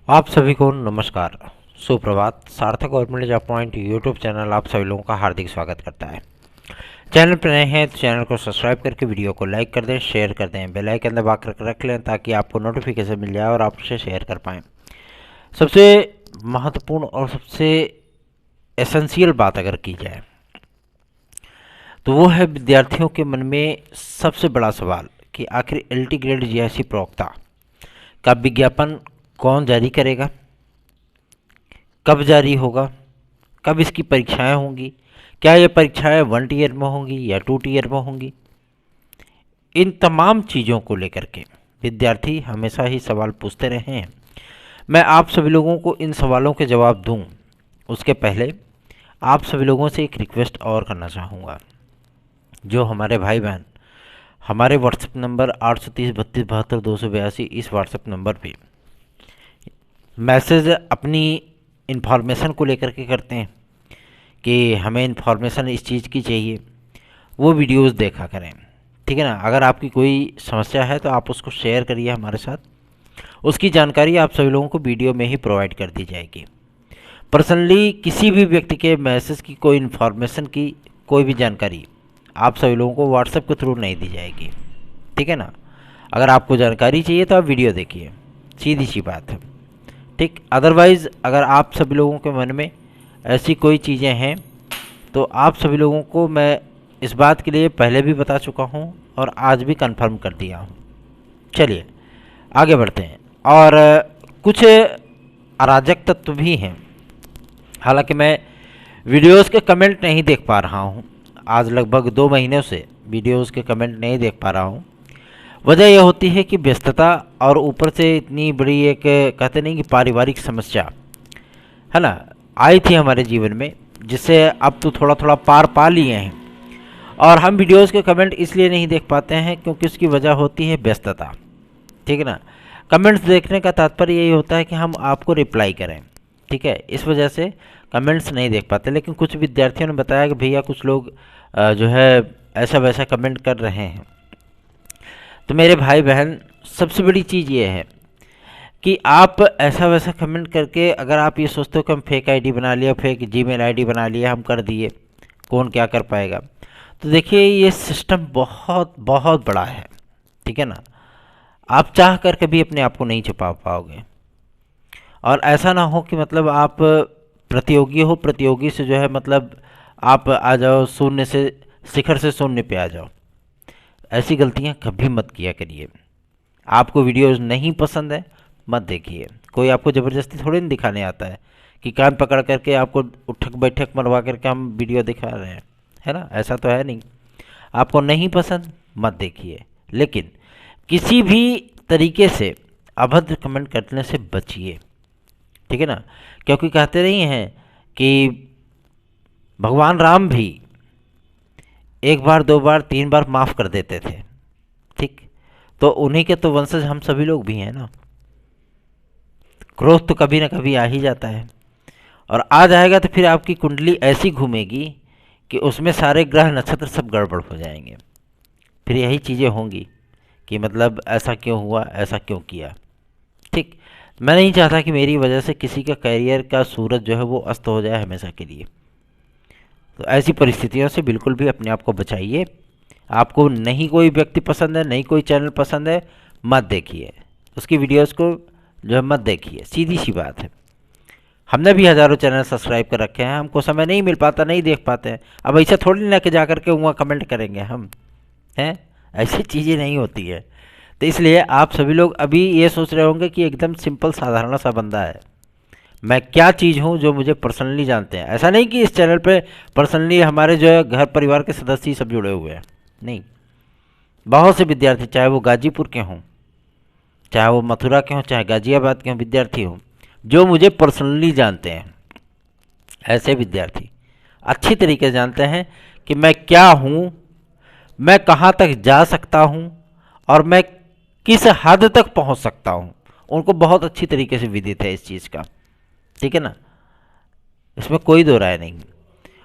आप सभी को नमस्कार, सुप्रभात। सार्थक government job point YouTube channel आप सभी लोगों का हार्दिक स्वागत करता है। चैनल पर नए हैं तो चैनल को सब्सक्राइब करके वीडियो को लाइक कर दें, शेयर कर दें, बेल आइकन दबा कर रख लें ताकि आपको नोटिफिकेशन मिल जाए और आप उसे शेयर कर पाएँ। सबसे महत्वपूर्ण और सबसे एसेंशियल बात अगर की जाए तो वो है विद्यार्थियों के मन में सबसे बड़ा सवाल कि आखिर एलटी ग्रेड जीआईसी प्रवक्ता का विज्ञापन कौन जारी करेगा, कब जारी होगा, कब इसकी परीक्षाएं होंगी, क्या ये परीक्षाएं 1 ईयर में होंगी या 2 ईयर में होंगी। इन तमाम चीज़ों को लेकर के विद्यार्थी हमेशा ही सवाल पूछते रहे हैं। मैं आप सभी लोगों को इन सवालों के जवाब दूं उसके पहले आप सभी लोगों से एक रिक्वेस्ट और करना चाहूँगा। जो हमारे भाई बहन हमारे व्हाट्सएप नंबर 830 32 72 282 इस व्हाट्सएप नंबर पे मैसेज अपनी इन्फॉर्मेशन को लेकर के करते हैं कि हमें इन्फॉर्मेशन इस चीज़ की चाहिए, वो वीडियोस देखा करें। ठीक है ना। अगर आपकी कोई समस्या है तो आप उसको शेयर करिए हमारे साथ, उसकी जानकारी आप सभी लोगों को वीडियो में ही प्रोवाइड कर दी जाएगी। पर्सनली किसी भी व्यक्ति के मैसेज की कोई इन्फॉर्मेशन की कोई भी जानकारी आप सभी लोगों को व्हाट्सएप के थ्रू नहीं दी जाएगी। ठीक है ना। अगर आपको जानकारी चाहिए तो आप वीडियो देखिए, सीधी सी बात है। ठीक। अदरवाइज़ अगर आप सभी लोगों के मन में ऐसी कोई चीज़ें हैं तो आप सभी लोगों को मैं इस बात के लिए पहले भी बता चुका हूं और आज भी कंफर्म कर दिया हूं। चलिए आगे बढ़ते हैं। और कुछ अराजक तत्व भी हैं। हालांकि मैं वीडियोस के कमेंट नहीं देख पा रहा हूं, आज लगभग 2 महीनों से वीडियोस के कमेंट नहीं देख पा रहा हूं। वजह यह होती है कि व्यस्तता और ऊपर से इतनी बड़ी एक कहते नहीं कि पारिवारिक समस्या है ना आई थी हमारे जीवन में, जिससे अब तो थोड़ा थोड़ा पार पा लिए हैं। और हम वीडियोस के कमेंट इसलिए नहीं देख पाते हैं क्योंकि उसकी वजह होती है व्यस्तता। ठीक है ना। कमेंट्स देखने का तात्पर्य यही होता है कि हम आपको रिप्लाई करें। ठीक है। इस वजह से कमेंट्स नहीं देख पाते। लेकिन कुछ विद्यार्थियों ने बताया कि भैया कुछ लोग जो है ऐसा वैसा कमेंट कर रहे हैं। तो मेरे भाई बहन सबसे बड़ी चीज़ ये है कि आप ऐसा वैसा कमेंट करके अगर आप ये सोचते हो कि हम फेक आईडी बना लिया, फेक जीमेल आईडी बना लिया, हम कर दिए, कौन क्या कर पाएगा। तो देखिए ये सिस्टम बहुत बहुत बड़ा है। ठीक है ना। आप चाह करके भी अपने आप को नहीं छुपा पाओगे। और ऐसा ना हो कि मतलब आप प्रतियोगी हो, प्रतियोगी से जो है मतलब आप आ जाओ शून्य से शिखर से शून्य पे आ जाओ। ऐसी गलतियां कभी मत किया करिए। आपको वीडियोस नहीं पसंद है मत देखिए। कोई आपको ज़बरदस्ती थोड़ी नहीं दिखाने आता है कि कान पकड़ करके आपको उठक बैठक मरवा करके हम वीडियो दिखा रहे हैं, है ना। ऐसा तो है नहीं। आपको नहीं पसंद मत देखिए, लेकिन किसी भी तरीके से अभद्र कमेंट करने से बचिए। ठीक है ना। क्योंकि कहते रही हैं कि भगवान राम भी 1 बार 2 बार 3 बार माफ़ कर देते थे। ठीक। तो उन्हीं के तो वंशज हम सभी लोग भी हैं ना। क्रोध तो कभी ना कभी आ ही जाता है, और आ जाएगा तो फिर आपकी कुंडली ऐसी घूमेगी कि उसमें सारे ग्रह नक्षत्र सब गड़बड़ हो जाएंगे। फिर यही चीज़ें होंगी कि मतलब ऐसा क्यों हुआ, ऐसा क्यों किया। ठीक। मैं नहीं चाहता कि मेरी वजह से किसी का करियर का सूरज जो है वो अस्त हो जाए हमेशा के लिए। तो ऐसी परिस्थितियों से बिल्कुल भी अपने आप को बचाइए। आपको नहीं कोई व्यक्ति पसंद है, नहीं कोई चैनल पसंद है, मत देखिए उसकी वीडियोस को, जो है मत देखिए। सीधी सी बात है। हमने भी हज़ारों चैनल सब्सक्राइब कर रखे हैं, हमको समय नहीं मिल पाता, नहीं देख पाते हैं। अब ऐसा थोड़ी ना कि जा करके वहाँ कमेंट करेंगे हम, हैं। ऐसी चीज़ें नहीं होती है। तो इसलिए आप सभी लोग अभी ये सोच रहे होंगे कि एकदम सिंपल साधारण सा बंदा है, मैं क्या चीज़ हूँ, जो मुझे पर्सनली जानते हैं। ऐसा नहीं कि इस चैनल पे पर्सनली हमारे जो है घर परिवार के सदस्य ही सब जुड़े हुए हैं, नहीं। बहुत से विद्यार्थी, चाहे वो गाजीपुर के हों, चाहे वो मथुरा के हों, चाहे गाजियाबाद के हों, विद्यार्थी हों जो मुझे पर्सनली जानते हैं। ऐसे विद्यार्थी अच्छी तरीके से जानते हैं कि मैं क्या हूँ, मैं कहाँ तक जा सकता हूँ और मैं किस हद तक पहुँच सकता हूँ। उनको बहुत अच्छी तरीके से विदित है इस चीज़ का। ठीक है ना। इसमें कोई दो राय नहीं।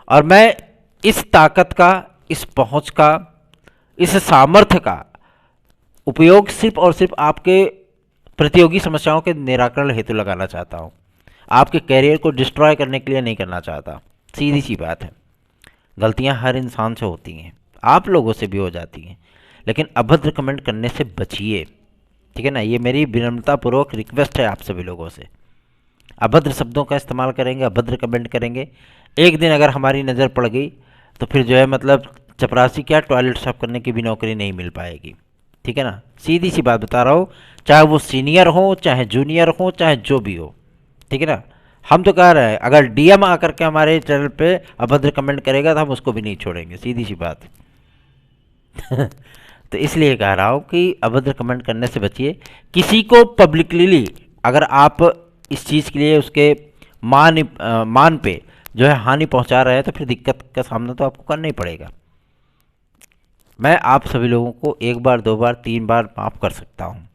और मैं इस ताकत का, इस पहुँच का, इस सामर्थ्य का उपयोग सिर्फ और सिर्फ आपके प्रतियोगी समस्याओं के निराकरण हेतु लगाना चाहता हूँ। आपके करियर को डिस्ट्रॉय करने के लिए नहीं करना चाहता। सीधी सी बात है। गलतियाँ हर इंसान से होती हैं, आप लोगों से भी हो जाती हैं, लेकिन अभद्र कमेंट करने से बचिए, ठीक है ना। ये मेरी विनम्रतापूर्वक रिक्वेस्ट है आप सभी लोगों से। अभद्र शब्दों का इस्तेमाल करेंगे, अभद्र कमेंट करेंगे, एक दिन अगर हमारी नज़र पड़ गई तो फिर जो है मतलब चपरासी क्या, टॉयलेट साफ करने की भी नौकरी नहीं मिल पाएगी, ठीक है ना। सीधी सी बात बता रहा हूँ, चाहे वो सीनियर हो, चाहे जूनियर हो, चाहे जो भी हो, ठीक है ना। हम तो कह रहे हैं अगर डीएम आकर के हमारे चैनल पे अभद्र कमेंट करेगा तो हम उसको भी नहीं छोड़ेंगे, सीधी सी बात। तो इसलिए कह रहा हूँ कि अभद्र कमेंट करने से बचिए। किसी को पब्लिकली अगर आप इस चीज़ के लिए उसके मान पे जो है हानि पहुंचा रहे हैं तो फिर दिक्कत का सामना तो आपको करना ही पड़ेगा। मैं आप सभी लोगों को एक बार, दो बार, तीन बार माफ़ कर सकता हूँ,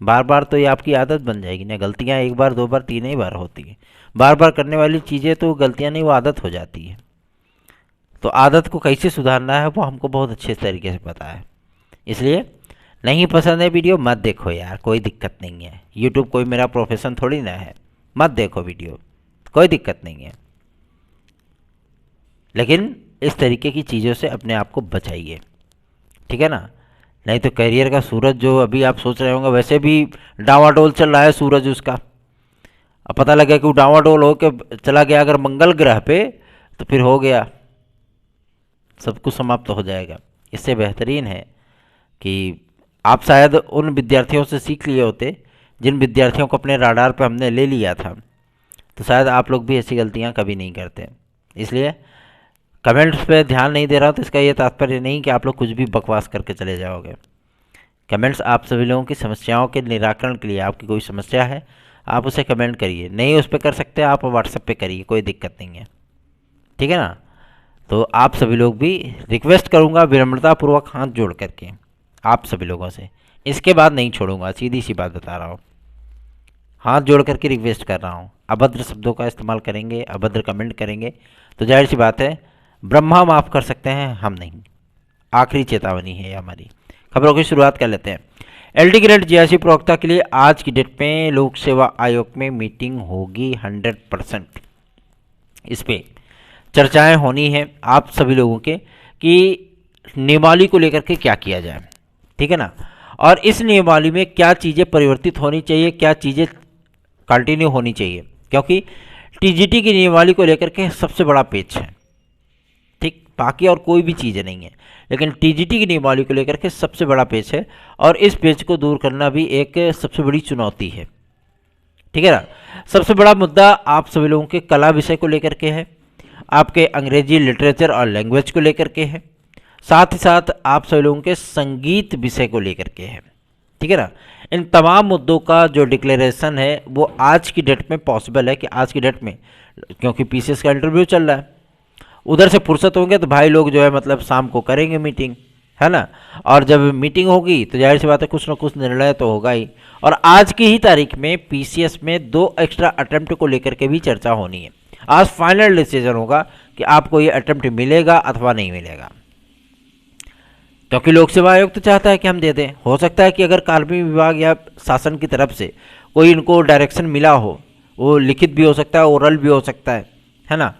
बार बार तो ये आपकी आदत बन जाएगी ना। गलतियाँ एक बार, दो बार, तीन ही बार होती हैं, बार बार करने वाली चीज़ें तो गलतियाँ नहीं, वो आदत हो जाती है। तो आदत को कैसे सुधारना है वो हमको बहुत अच्छे तरीके से पता है। इसलिए नहीं पसंद है वीडियो, मत देखो यार, कोई दिक्कत नहीं है। यूट्यूब कोई मेरा प्रोफेशन थोड़ी ना है, मत देखो वीडियो, कोई दिक्कत नहीं है। लेकिन इस तरीके की चीज़ों से अपने आप को बचाइए, ठीक है ना। नहीं तो करियर का सूरज जो अभी आप सोच रहे होंगे, वैसे भी डावाडोल चल रहा है सूरज उसका। अब पता लगा कि वो डावाडोल हो के चला गया अगर मंगल ग्रह पे, तो फिर हो गया, सब कुछ समाप्त हो जाएगा। इससे बेहतरीन है कि आप शायद उन विद्यार्थियों से सीख लिए होते जिन विद्यार्थियों को अपने राडार पे हमने ले लिया था, तो शायद आप लोग भी ऐसी गलतियां कभी नहीं करते। इसलिए कमेंट्स पे ध्यान नहीं दे रहा तो इसका ये तात्पर्य नहीं कि आप लोग कुछ भी बकवास करके चले जाओगे। कमेंट्स आप सभी लोगों की समस्याओं के निराकरण के लिए, आपकी कोई समस्या है आप उसे कमेंट करिए, नहीं उस पर कर सकते आप व्हाट्सएप पे करिए, कोई दिक्कत नहीं है, ठीक है ना। तो आप सभी लोग भी रिक्वेस्ट करूँगा विनम्रतापूर्वक हाथ जोड़ करके आप सभी लोगों से, इसके बाद नहीं छोड़ूंगा, सीधी सी बात बता रहा हूँ। हाथ जोड़ करके रिक्वेस्ट कर रहा हूँ। अभद्र शब्दों का इस्तेमाल करेंगे, अभद्र कमेंट करेंगे तो जाहिर सी बात है ब्रह्मा माफ़ कर सकते हैं, हम नहीं। आखिरी चेतावनी है हमारी। खबरों की शुरुआत कर लेते हैं। एलटी ग्रेड जीआईसी प्रवक्ता के लिए आज की डेट में लोक सेवा आयोग में मीटिंग होगी 100%। इस पे चर्चाएं होनी है आप सभी लोगों के कि नियमावली को लेकर के क्या किया जाए, ठीक है ना। और इस नियमावली में क्या चीज़ें परिवर्तित होनी चाहिए, क्या चीज़ें कंटिन्यू होनी चाहिए, क्योंकि टीजीटी की नियमावली को लेकर के सबसे बड़ा पेच है, ठीक। बाकी और कोई भी चीज़ नहीं है, लेकिन टीजीटी की नियमावली को लेकर के सबसे बड़ा पेच है और इस पेच को दूर करना भी एक सबसे बड़ी चुनौती है, ठीक है ना। सबसे बड़ा मुद्दा आप सभी लोगों के कला विषय को लेकर के है, आपके अंग्रेजी लिटरेचर और लैंग्वेज को लेकर के है, साथ ही साथ आप सभी लोगों के संगीत विषय को लेकर के है, ठीक है ना। इन तमाम मुद्दों का जो डिक्लेरेशन है वो आज की डेट में पॉसिबल है कि आज की डेट में, क्योंकि पीसीएस का इंटरव्यू चल रहा है, उधर से फुर्सत होंगे तो भाई लोग जो है मतलब शाम को करेंगे मीटिंग, है ना। और जब मीटिंग होगी तो जाहिर सी बात है कुछ ना कुछ निर्णय तो होगा ही। और आज की ही तारीख में पीसीएस में 2 एक्स्ट्रा अटेम्प्ट को लेकर के भी चर्चा होनी है। आज फाइनल डिसीजन होगा कि आपको ये अटेम्प्ट मिलेगा अथवा नहीं मिलेगा, क्योंकि लोक सेवा आयोग तो चाहता है कि हम दे दें। हो सकता है कि अगर कार्मिक विभाग या शासन की तरफ से कोई इनको डायरेक्शन मिला हो, वो लिखित भी हो सकता है, ओरल भी हो सकता है ना।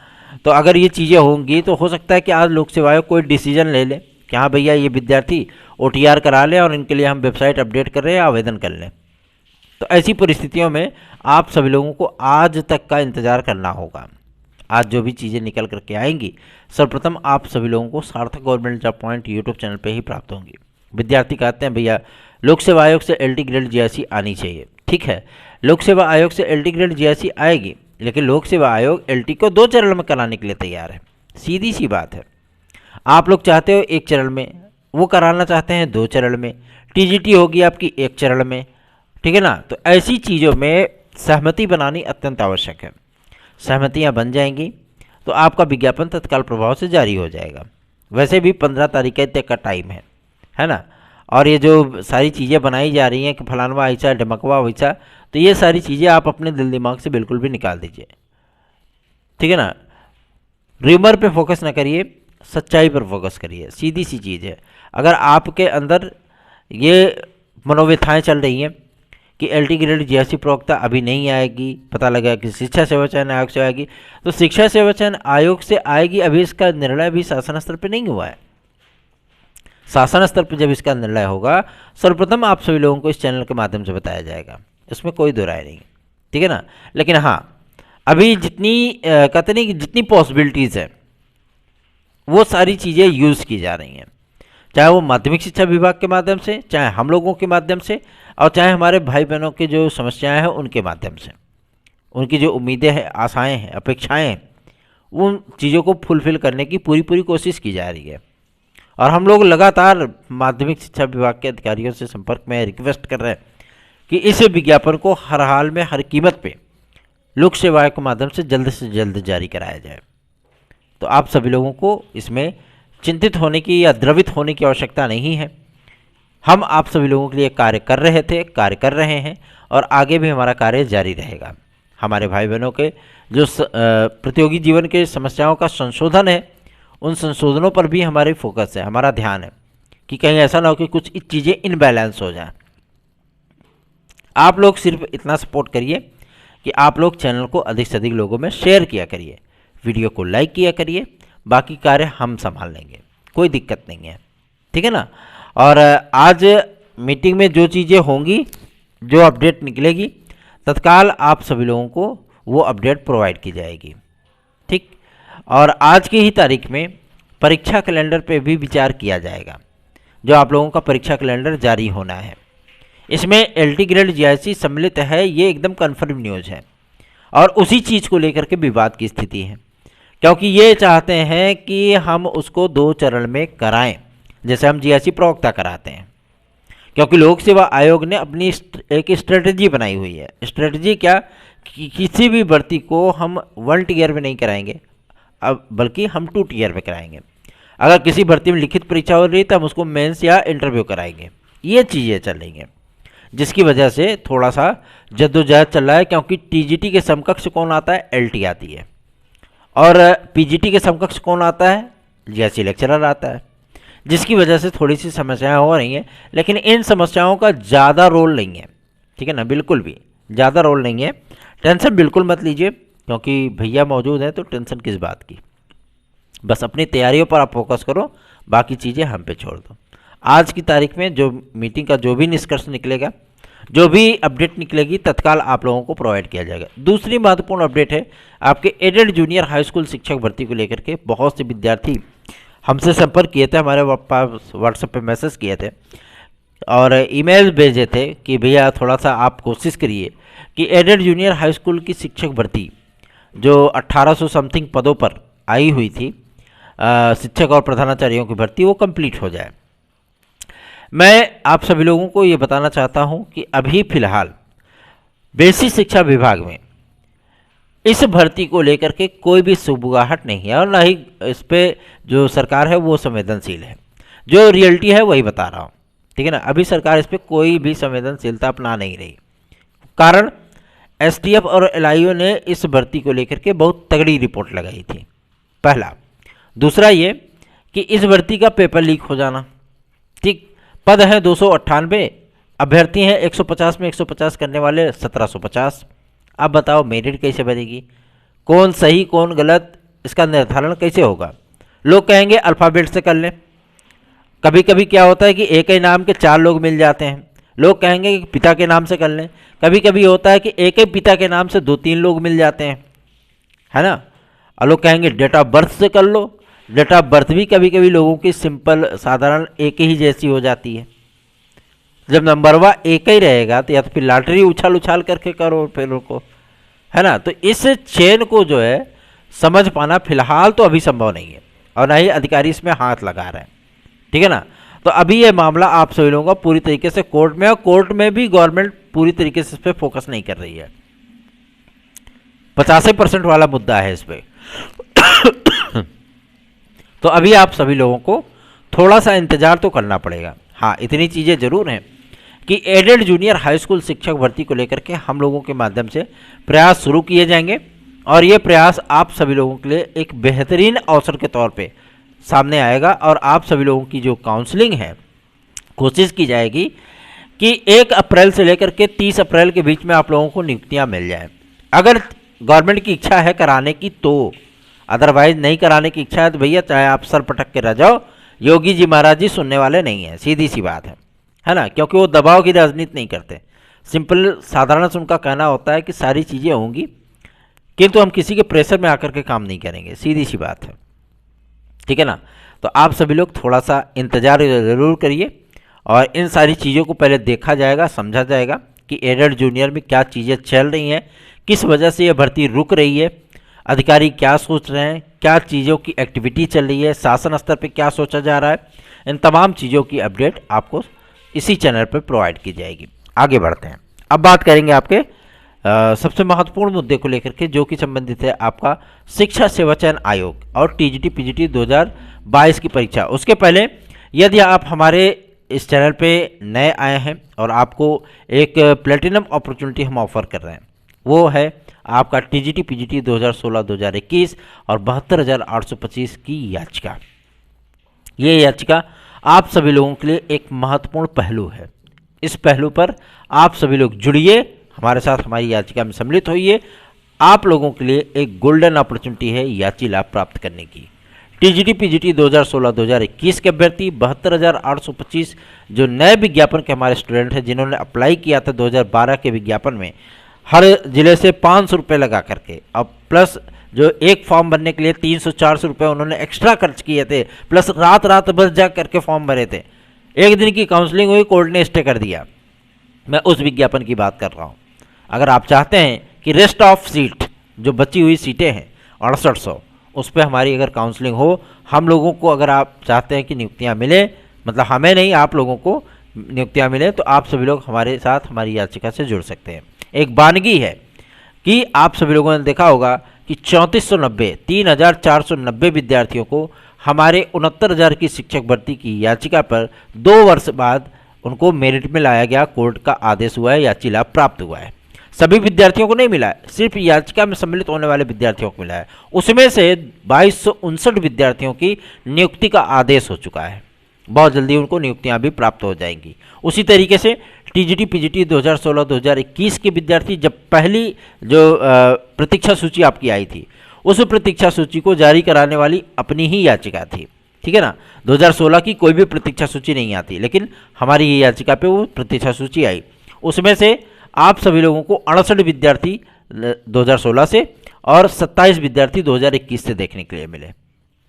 तो अगर ये चीज़ें होंगी तो हो सकता है कि आज लोक सेवा आयोग कोई डिसीजन ले ले कि हाँ भैया ये विद्यार्थी ओटीआर करा लें और इनके लिए हम वेबसाइट अपडेट कर रहे हैं, आवेदन कर लें। तो ऐसी परिस्थितियों में आप सभी लोगों को आज तक का इंतज़ार करना होगा। आज जो भी चीज़ें निकल करके आएंगी सर्वप्रथम आप सभी लोगों को सार्थक government job point YouTube channel पे ही प्राप्त होंगी। विद्यार्थी कहते हैं भैया लोक सेवा आयोग से एलटी ग्रेड जीआईसी आनी चाहिए, ठीक है। लोक सेवा आयोग से एलटी ग्रेड जीआईसी आएगी, लेकिन लोक सेवा आयोग एलटी को 2 चरण में कराने के लिए तैयार है, सीधी सी बात है। आप लोग चाहते हो 1 चरण में, वो कराना चाहते हैं 2 चरण में, टीजीटी होगी आपकी 1 चरण में, ठीक है ना। तो ऐसी चीज़ों में सहमति बनानी अत्यंत आवश्यक है। सहमतियां बन जाएंगी तो आपका विज्ञापन तत्काल प्रभाव से जारी हो जाएगा। वैसे भी 15 तारीख तक का टाइम है ना। और ये जो सारी चीज़ें बनाई जा रही हैं कि फलानवा ऐसा ढमकवा वैसा, तो ये सारी चीज़ें आप अपने दिल दिमाग से बिल्कुल भी निकाल दीजिए, ठीक है ना। र्यूमर पे फोकस ना करिए, सच्चाई पर फोकस करिए, सीधी सी चीज़ है। अगर आपके अंदर ये मनोव्यथाएं चल रही हैं कि एलटी ग्रेड जीएससी प्रवक्ता अभी नहीं आएगी, पता लगा कि शिक्षा सेवा चयन आयोग से आएगी, तो शिक्षा सेवा चयन आयोग से आएगी। अभी इसका निर्णय भी शासन स्तर पर नहीं हुआ है। शासन स्तर पर जब इसका निर्णय होगा, सर्वप्रथम आप सभी लोगों को इस चैनल के माध्यम से बताया जाएगा, इसमें कोई दो राय नहीं, ठीक है ना। लेकिन हाँ, अभी जितनी कहते नहीं कि जितनी पॉसिबिलिटीज़ है वो सारी चीज़ें यूज़ की जा रही हैं, चाहे वो माध्यमिक शिक्षा विभाग के माध्यम से, चाहे हम लोगों के माध्यम से, और चाहे हमारे भाई बहनों की जो समस्याएं हैं उनके माध्यम से। उनकी जो उम्मीदें हैं, आशाएं हैं, अपेक्षाएं हैं, उन चीज़ों को फुलफ़िल करने की पूरी पूरी कोशिश की जा रही है। और हम लोग लगातार माध्यमिक शिक्षा विभाग के अधिकारियों से संपर्क में रिक्वेस्ट कर रहे हैं कि इस विज्ञापन को हर हाल में, हर कीमत पे लोक सेवा आयोग के माध्यम से जल्द जारी कराया जाए। तो आप सभी लोगों को इसमें चिंतित होने की या द्रवित होने की आवश्यकता नहीं है। हम आप सभी लोगों के लिए कार्य कर रहे थे, कार्य कर रहे हैं, और आगे भी हमारा कार्य जारी रहेगा। हमारे भाई बहनों के जो प्रतियोगी जीवन के समस्याओं का संशोधन है, उन संशोधनों पर भी हमारी फोकस है, हमारा ध्यान है कि कहीं ऐसा ना हो कि कुछ चीज़ें इनबैलेंस हो जाएं। आप लोग सिर्फ इतना सपोर्ट करिए कि आप लोग चैनल को अधिक से अधिक लोगों में शेयर किया करिए, वीडियो को लाइक किया करिए, बाकी कार्य हम संभाल लेंगे, कोई दिक्कत नहीं है, ठीक है ना। और आज मीटिंग में जो चीज़ें होंगी, जो अपडेट निकलेगी, तत्काल आप सभी लोगों को वो अपडेट प्रोवाइड की जाएगी, ठीक। और आज की ही तारीख में परीक्षा कैलेंडर पे भी विचार किया जाएगा, जो आप लोगों का परीक्षा कैलेंडर जारी होना है। इसमें एलटी ग्रेड जीआईसी सम्मिलित है, ये एकदम कन्फर्म न्यूज़ है, और उसी चीज़ को लेकर के विवाद की स्थिति है, क्योंकि ये चाहते हैं कि हम उसको 2 चरण में कराएं, जैसे हम जीआईसी प्रवक्ता कराते हैं। क्योंकि लोक सेवा आयोग ने अपनी एक स्ट्रेटजी बनाई हुई है। स्ट्रेटजी क्या कि किसी भी भर्ती को हम 1 टीयर में नहीं कराएंगे, अब बल्कि हम 2 टीयर में कराएंगे। अगर किसी भर्ती में लिखित परीक्षा हो रही है तो हम उसको मेंस या इंटरव्यू कराएंगे। ये चीज़ें चल रही हैं, जिसकी वजह से थोड़ा सा जद्दोजहद चल रहा है। क्योंकि टीजीटी के समकक्ष कौन आता है? एलटी आती है। और पीजीटी के समकक्ष कौन आता है? जीआईसी लेक्चरर आता है, जिसकी वजह से थोड़ी सी समस्याएं हो रही हैं। लेकिन इन समस्याओं का ज़्यादा रोल नहीं है, ठीक है ना, बिल्कुल भी ज़्यादा रोल नहीं है। टेंशन बिल्कुल मत लीजिए, क्योंकि भैया मौजूद हैं, तो टेंशन किस बात की। बस अपनी तैयारियों पर आप फोकस करो, बाकी चीज़ें हम पे छोड़ दो। आज की तारीख में जो मीटिंग का जो भी निष्कर्ष निकलेगा, जो भी अपडेट निकलेगी, तत्काल आप लोगों को प्रोवाइड किया जाएगा। दूसरी महत्वपूर्ण अपडेट है आपके एडेड जूनियर हाई स्कूल शिक्षक भर्ती को लेकर के। बहुत से विद्यार्थी हमसे संपर्क किए थे, हमारे पास व्हाट्सएप पे मैसेज किए थे और ईमेल भेजे थे कि भैया थोड़ा सा आप कोशिश करिए कि एडेड जूनियर हाई स्कूल की शिक्षक भर्ती जो 1800 समथिंग पदों पर आई हुई थी, शिक्षक और प्रधानाचार्यों की भर्ती, वो कंप्लीट हो जाए। मैं आप सभी लोगों को ये बताना चाहता हूँ कि अभी फ़िलहाल बेसिक शिक्षा विभाग में इस भर्ती को लेकर के कोई भी सुबुगाहट नहीं है, और ना ही इस पर जो सरकार है वो संवेदनशील है। जो रियलिटी है वही बता रहा हूँ, ठीक है ना। अभी सरकार इस पर कोई भी संवेदनशीलता अपना नहीं रही। कारण एसटीएफ और एलआईओ ने इस भर्ती को लेकर के बहुत तगड़ी रिपोर्ट लगाई थी, पहला। दूसरा ये कि इस भर्ती का पेपर लीक हो जाना, ठीक। पद है 298, अभ्यर्थी हैं 150 में 150 करने वाले 1750। अब बताओ मेरिट कैसे बनेगी? कौन सही कौन गलत, इसका निर्धारण कैसे होगा? लोग कहेंगे अल्फ़ाबेट से कर लें। कभी कभी क्या होता है कि एक ही नाम के 4 लोग मिल जाते हैं। लोग कहेंगे कि पिता के नाम से कर लें। कभी कभी होता है कि एक ही पिता के नाम से 2-3 लोग मिल जाते हैं, है ना। और लोग कहेंगे डेट ऑफ बर्थ से कर लो। डेट ऑफ बर्थ भी कभी कभी लोगों की सिंपल साधारण एक ही जैसी हो जाती है। जब नंबरवा एक ही रहेगा तो या तो फिर लॉटरी उछाल उछाल करके करो फिर उनको, है ना। तो इस चेन को जो है समझ पाना फिलहाल तो अभी संभव नहीं है, और ना ही अधिकारी इसमें हाथ लगा रहे हैं, ठीक है ना। तो अभी ये मामला आप सभी लोगों का पूरी तरीके से कोर्ट में, और कोर्ट में भी गवर्नमेंट पूरी तरीके से इस पर फोकस नहीं कर रही है। 85% वाला मुद्दा है इस पर। तो अभी आप सभी लोगों को थोड़ा सा इंतजार तो करना पड़ेगा। हाँ, इतनी चीज़ें जरूर हैं कि एडेड जूनियर हाई स्कूल शिक्षक भर्ती को लेकर के हम लोगों के माध्यम से प्रयास शुरू किए जाएंगे, और ये प्रयास आप सभी लोगों के लिए एक बेहतरीन अवसर के तौर पे सामने आएगा। और आप सभी लोगों की जो काउंसलिंग है, कोशिश की जाएगी कि 1 अप्रैल से लेकर के 30 अप्रैल के बीच में आप लोगों को नियुक्तियां मिल जाएं। अगर गवर्नमेंट की इच्छा है कराने की तो, अदरवाइज नहीं कराने की इच्छा है तो भैया चाहे आप सर पटक के रह जाओ, योगी जी महाराज जी सुनने वाले नहीं हैं, सीधी सी बात है ना। क्योंकि वो दबाव की राजनीति नहीं करते, सिंपल साधारण से उनका कहना होता है कि सारी चीज़ें होंगी किंतु हम किसी के प्रेशर में आकर के काम नहीं करेंगे, सीधी सी बात है, ठीक है ना। तो आप सभी लोग थोड़ा सा इंतज़ार ज़रूर करिए और इन सारी चीज़ों को पहले देखा जाएगा, समझा जाएगा कि एडेड जूनियर में क्या चीज़ें चल रही हैं, किस वजह से ये भर्ती रुक रही है, अधिकारी क्या सोच रहे हैं, क्या चीज़ों की एक्टिविटी चल रही है, शासन स्तर पे क्या सोचा जा रहा है, इन तमाम चीज़ों की अपडेट आपको इसी चैनल पर प्रोवाइड की जाएगी। आगे बढ़ते हैं, अब बात करेंगे आपके सबसे महत्वपूर्ण मुद्दे को लेकर के, जो कि संबंधित है आपका शिक्षा सेवा चयन आयोग और टीजीटी पीजीटी 2022 की परीक्षा। उसके पहले यदि आप हमारे इस चैनल पे नए आए हैं और आपको एक प्लेटिनम अपॉर्चुनिटी हम ऑफर कर रहे हैं, वो है आपका टीजीटी पीजीटी 2016-2021 और 72,825 की याचिका। ये याचिका आप सभी लोगों के लिए एक महत्वपूर्ण पहलू है। इस पहलू पर आप सभी लोग जुड़िए, हमारे साथ हमारी याचिका में सम्मिलित होइए। आप लोगों के लिए एक गोल्डन अपॉर्चुनिटी है याची लाभ प्राप्त करने की। टीजीटी पीजीटी 2016-2021 के अभ्यर्थी 72,825 जो नए विज्ञापन के हमारे स्टूडेंट हैं, जिन्होंने अप्लाई किया था 2012 के विज्ञापन में, हर जिले से 500 रुपये लगा करके, अब प्लस जो एक फॉर्म भरने के लिए 300-400 रुपये उन्होंने एक्स्ट्रा खर्च किए थे, प्लस रात भर जा करके फॉर्म भरे थे। एक दिन की काउंसलिंग हुई, कोर्ट ने स्टे कर दिया। मैं उस विज्ञापन की बात कर रहा हूँ। अगर आप चाहते हैं कि रेस्ट ऑफ सीट जो बची हुई सीटें हैं 6800, उस पर हमारी अगर काउंसलिंग हो, हम लोगों को अगर आप चाहते हैं कि नियुक्तियाँ मिले, मतलब हमें नहीं आप लोगों को नियुक्तियाँ मिले, तो आप सभी लोग हमारे साथ हमारी याचिका से जुड़ सकते हैं। एक बानगी है कि आप सभी लोगों ने देखा होगा कि 3,490 विद्यार्थियों को हमारे 69,000 की शिक्षक भर्ती की याचिका पर 2 वर्ष बाद उनको मेरिट में लाया गया, कोर्ट का आदेश हुआ है, याची लाभ प्राप्त हुआ है। सभी विद्यार्थियों को नहीं मिला है, सिर्फ याचिका में सम्मिलित होने वाले विद्यार्थियों को मिला है। उसमें से 2259 विद्यार्थियों की नियुक्ति का आदेश हो चुका है, बहुत जल्दी उनको नियुक्तियां भी प्राप्त हो जाएंगी। उसी तरीके से टीजीटी पीजीटी 2016-2021 के विद्यार्थी, जब पहली जो प्रतीक्षा सूची आपकी आई थी, उस प्रतीक्षा सूची को जारी कराने वाली अपनी ही याचिका थी, ठीक है ना। 2016 की कोई भी प्रतीक्षा सूची नहीं आती, लेकिन हमारी ये याचिका पे वो प्रतीक्षा सूची आई। उसमें से आप सभी लोगों को 68 विद्यार्थी 2016 से और 27 विद्यार्थी 2021 से देखने के लिए मिले,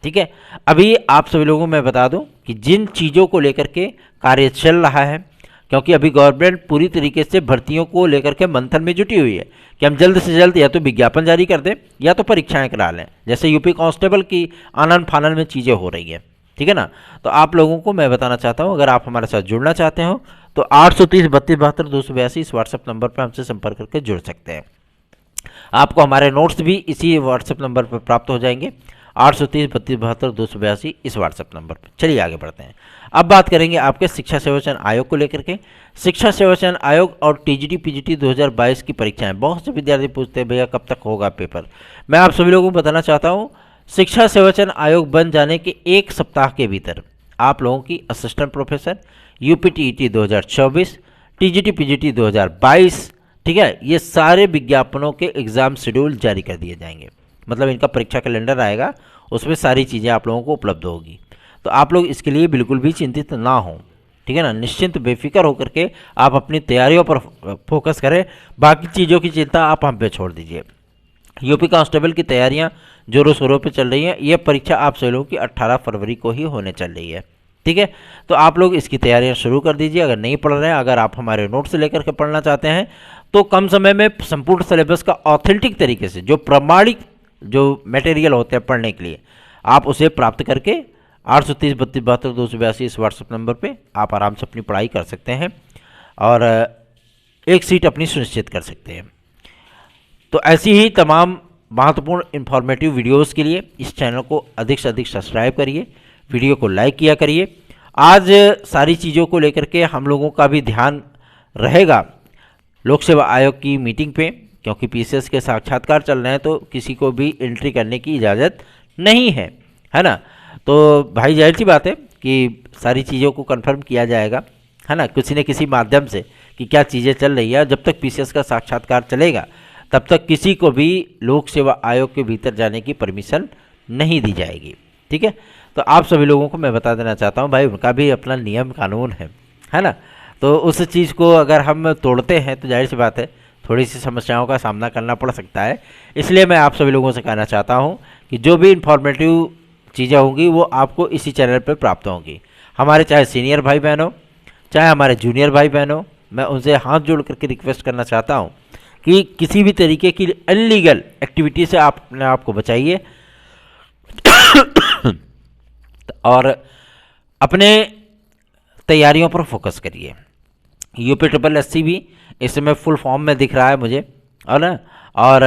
ठीक है। अभी आप सभी लोगों को मैं बता दूं कि जिन चीज़ों को लेकर के कार्य चल रहा है, क्योंकि अभी गवर्नमेंट पूरी तरीके से भर्तियों को लेकर के मंथन में जुटी हुई है कि हम जल्द से जल्द या तो विज्ञापन जारी कर दें या तो परीक्षाएं करा लें, जैसे यूपी कांस्टेबल की आनन फानन में चीज़ें हो रही हैं, ठीक है ना। तो आप लोगों को मैं बताना चाहता हूं, अगर आप हमारे साथ जुड़ना चाहते हो तो 830 32 72 282 इस व्हाट्सएप नंबर पर हमसे संपर्क करके जुड़ सकते हैं। आपको हमारे नोट्स भी इसी व्हाट्सएप नंबर पर प्राप्त हो जाएंगे, 830 32 72 282 इस व्हाट्सएप नंबर पर। चलिए आगे बढ़ते हैं। अब बात करेंगे आपके शिक्षा सेवा चयन आयोग को लेकर के। शिक्षा सेवा चयन आयोग और टीजीटी पीजीटी 2022 की परीक्षाएं, बहुत से विद्यार्थी पूछते हैं भैया कब तक होगा पेपर। मैं आप सभी लोगों को बताना चाहता हूं, शिक्षा सेवा चयन आयोग बन जाने के 1 सप्ताह के भीतर आप लोगों की assistant professor, UPTET 2024, TGT PGT 2022, ठीक है, ये सारे विज्ञापनों के एग्ज़ाम शेड्यूल जारी कर दिए जाएंगे। मतलब इनका परीक्षा कैलेंडर आएगा, उसमें सारी चीज़ें आप लोगों को उपलब्ध होगी। तो आप लोग इसके लिए बिल्कुल भी चिंतित ना हों, ठीक है ना। निश्चिंत बेफिक्र होकर के आप अपनी तैयारियों पर फोकस करें, बाकी चीज़ों की चिंता आप हम पे छोड़ दीजिए। यूपी कांस्टेबल की तैयारियां जोरों शोरों पे चल रही हैं। ये परीक्षा आप सभी लोगों की 18 फरवरी को ही होने चल रही है, ठीक है। तो आप लोग इसकी तैयारियां शुरू कर दीजिए। अगर नहीं पढ़ रहे हैं, अगर आप हमारे नोट से लेकर के पढ़ना चाहते हैं, तो कम समय में संपूर्ण सिलेबस का ऑथेंटिक तरीके से जो प्रमाणिक जो मटेरियल होते हैं पढ़ने के लिए, आप उसे प्राप्त करके 830 32 72 282 इस व्हाट्सएप नंबर पे आप आराम से अपनी पढ़ाई कर सकते हैं और एक सीट अपनी सुनिश्चित कर सकते हैं। तो ऐसी ही तमाम महत्वपूर्ण इन्फॉर्मेटिव वीडियोस के लिए इस चैनल को अधिक से अधिक सब्सक्राइब करिए, वीडियो को लाइक किया करिए। आज सारी चीज़ों को लेकर के हम लोगों का भी ध्यान रहेगा लोक सेवा आयोग की मीटिंग पे, क्योंकि पीसीएस के साक्षात्कार चल रहे हैं, तो किसी को भी एंट्री करने की इजाज़त नहीं है ना। तो भाई जाहिर सी बात है कि सारी चीज़ों को कंफर्म किया जाएगा है ना, किसी न किसी माध्यम से कि क्या चीज़ें चल रही है। जब तक पीसीएस का साक्षात्कार चलेगा तब तक किसी को भी लोक सेवा आयोग के भीतर जाने की परमिशन नहीं दी जाएगी। ठीक है, तो आप सभी लोगों को मैं बता देना चाहता हूँ भाई, उनका भी अपना नियम कानून है ना। तो उस चीज़ को अगर हम तोड़ते हैं तो जाहिर सी बात है थोड़ी सी समस्याओं का सामना करना पड़ सकता है। इसलिए मैं आप सभी लोगों से कहना चाहता हूँ कि जो भी इन्फॉर्मेटिव चीज़ें होंगी वो आपको इसी चैनल पर प्राप्त होंगी। हमारे चाहे सीनियर भाई बहन हो, चाहे हमारे जूनियर भाई बहन हो, मैं उनसे हाथ जोड़ करके रिक्वेस्ट करना चाहता हूँ कि किसी भी तरीके की इल्लीगल एक्टिविटी से आप अपने आप को बचाइए और अपने तैयारियों पर फोकस करिए। UPSSC भी इस समय फुल फॉर्म में दिख रहा है मुझे, और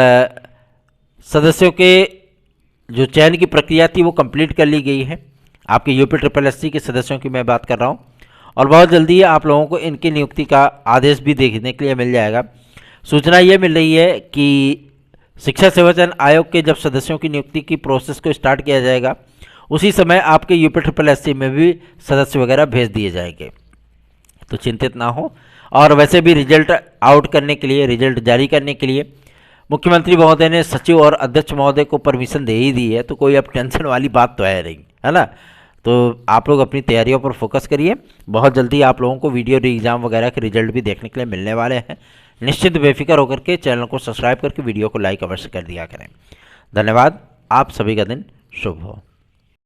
सदस्यों के जो चयन की प्रक्रिया थी वो कंप्लीट कर ली गई है। आपके UPSSC के सदस्यों की मैं बात कर रहा हूँ, और बहुत जल्दी आप लोगों को इनकी नियुक्ति का आदेश भी देखने के लिए मिल जाएगा। सूचना ये मिल रही है कि शिक्षा सेवा चयन आयोग के जब सदस्यों की नियुक्ति की प्रोसेस को स्टार्ट किया जाएगा उसी समय आपके UPSSC में भी सदस्य वगैरह भेज दिए जाएंगे, तो चिंतित ना हो। और वैसे भी रिजल्ट आउट करने के लिए, रिजल्ट जारी करने के लिए मुख्यमंत्री महोदय ने सचिव और अध्यक्ष महोदय को परमिशन दे ही दी है, तो कोई अब टेंशन वाली बात तो है नहीं, है ना। तो आप लोग अपनी तैयारियों पर फोकस करिए। बहुत जल्दी आप लोगों को वीडियो एग्जाम वगैरह के रिजल्ट भी देखने के लिए मिलने वाले हैं। निश्चित बेफिक्र होकर के चैनल को सब्सक्राइब करके वीडियो को लाइक अवश्य कर दिया करें। धन्यवाद। आप सभी का दिन शुभ हो।